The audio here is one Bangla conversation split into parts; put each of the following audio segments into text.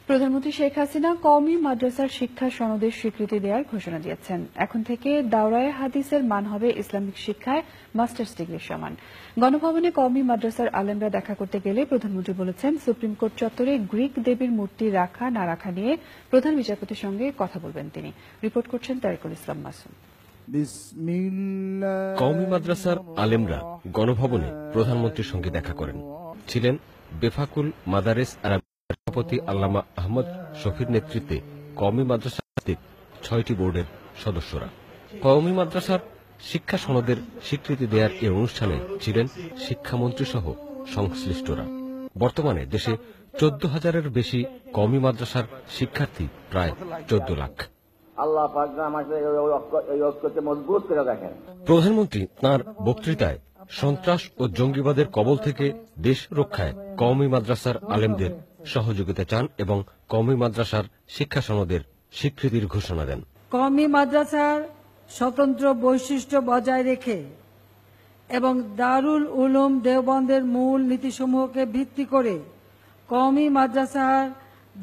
প্রধানমন্ত্রী শেখ হাসিনা কওমি মাদ্রাসার শিক্ষা সনদের স্বীকৃতি দেওয়ার ঘোষণা দিয়েছেন। এখন থেকে দাওরায়ে হাদিসের মান হবে ইসলামিক শিক্ষায় মাস্টার্স ডিগ্রির সমান। গণভবনে কওমি মাদ্রাসার আলেমরা দেখা করতে গেলে প্রধানমন্ত্রী বলেছেন, সুপ্রিম কোর্ট চত্বরে গ্রিক দেবীর মূর্তি রাখা না রাখা নিয়ে প্রধান বিচারপতির সঙ্গে কথা বলবেন তিনি। রিপোর্ট করছেন তারিকুল ইসলাম মাসুম। কওমি মাদ্রাসার আলেমরা গণভবনে প্রধানমন্ত্রীর সঙ্গে দেখা করেন। ছিলেন বেফাকুল মাদারেস আরাবিয়া সভাপতি আল্লামা আহমদ শফির নেতৃত্বে কওমি মাদ্রাসা ভিত্তিক ৬টি বোর্ডের সদস্যরা। কওমি মাদ্রাসার শিক্ষা সনদের স্বীকৃতি দেওয়ার এই অনুষ্ঠানে ছিলেন শিক্ষামন্ত্রী সহ সংশ্লিষ্টরা। বর্তমানে দেশে ১৪,০০০-এর বেশি কওমি মাদ্রাসার শিক্ষার্থী, প্রায় ১৪ লাখ। প্রধানমন্ত্রী তাঁর বক্তৃতায় সন্ত্রাস ও জঙ্গিবাদের কবল থেকে দেশ রক্ষায় কওমি মাদ্রাসার আলেমদের সহযোগিতা চান এবং কওমি মাদ্রাসার শিক্ষা সনদের স্বীকৃতির ঘোষণা দেন। কওমি মাদ্রাসার স্বতন্ত্র বৈশিষ্ট্য বজায় রেখে এবং দারুল উলুম দেওবন্দের মূল নীতিসমূহকে ভিত্তি করে কওমি মাদ্রাসার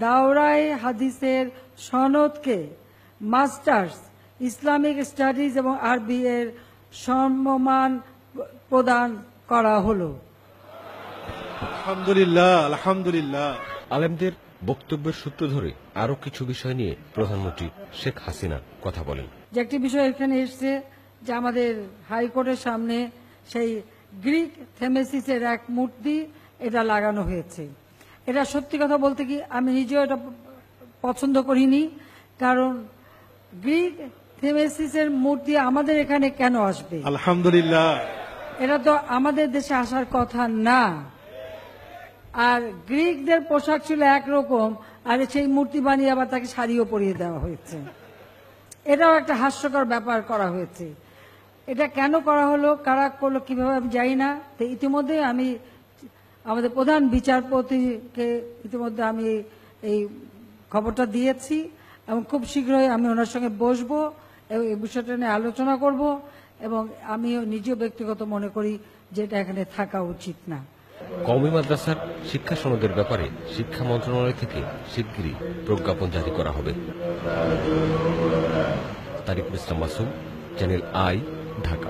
দাওরায়ে হাদিসের সনদকে মাস্টার্স ইসলামিক স্টাডিজ এবং আরবি এর সমমান প্রদান করা হলো। আলহামদুলিল্লাহ, আলহামদুলিল্লাহ। আলেমদের বক্তব্যের সূত্র ধরে আরো কিছু বিষয় নিয়ে প্রধানমন্ত্রী শেখ হাসিনা কথা বলেন। যে একটি বিষয় এখানে এসছে যে আমাদের হাইকোর্টের সামনে সেই গ্রিক থেমেসিসের এক মূর্তি এটা লাগানো হয়েছে। এটা সত্যি কথা বলতে কি আমি নিজেও এটা পছন্দ করিনি, কারণ গ্রিক থেমেসিসের মূর্তি আমাদের এখানে কেন আসবে? আলহামদুলিল্লাহ। এটা তো আমাদের দেশে আসার কথা না। আর গ্রিকদের পোশাক ছিল একরকম, আর সেই মূর্তি বানিয়ে আবার তাকে শাড়িও পরিয়ে দেওয়া হয়েছে। এটাও একটা হাস্যকর ব্যাপার করা হয়েছে। এটা কেন করা হলো, কারা করলো, কিভাবে আমি জানি না। তো ইতিমধ্যে আমি আমাদের প্রধান বিচারপতিকে ইতিমধ্যে আমি এই খবরটা দিয়েছি এবং খুব শীঘ্রই আমি ওনার সঙ্গে বসবো এবং এই বিষয়টা নিয়ে আলোচনা করব এবং আমিও নিজেও ব্যক্তিগত মনে করি যে এটা এখানে থাকা উচিত না। কওমি মাদ্রাসার শিক্ষা সনদের ব্যাপারে শিক্ষা মন্ত্রণালয় থেকে শিগগিরই প্রজ্ঞাপন জারি করা হবে। তারিকুল ইসলাম মাসুম, চ্যানেল আই, ঢাকা।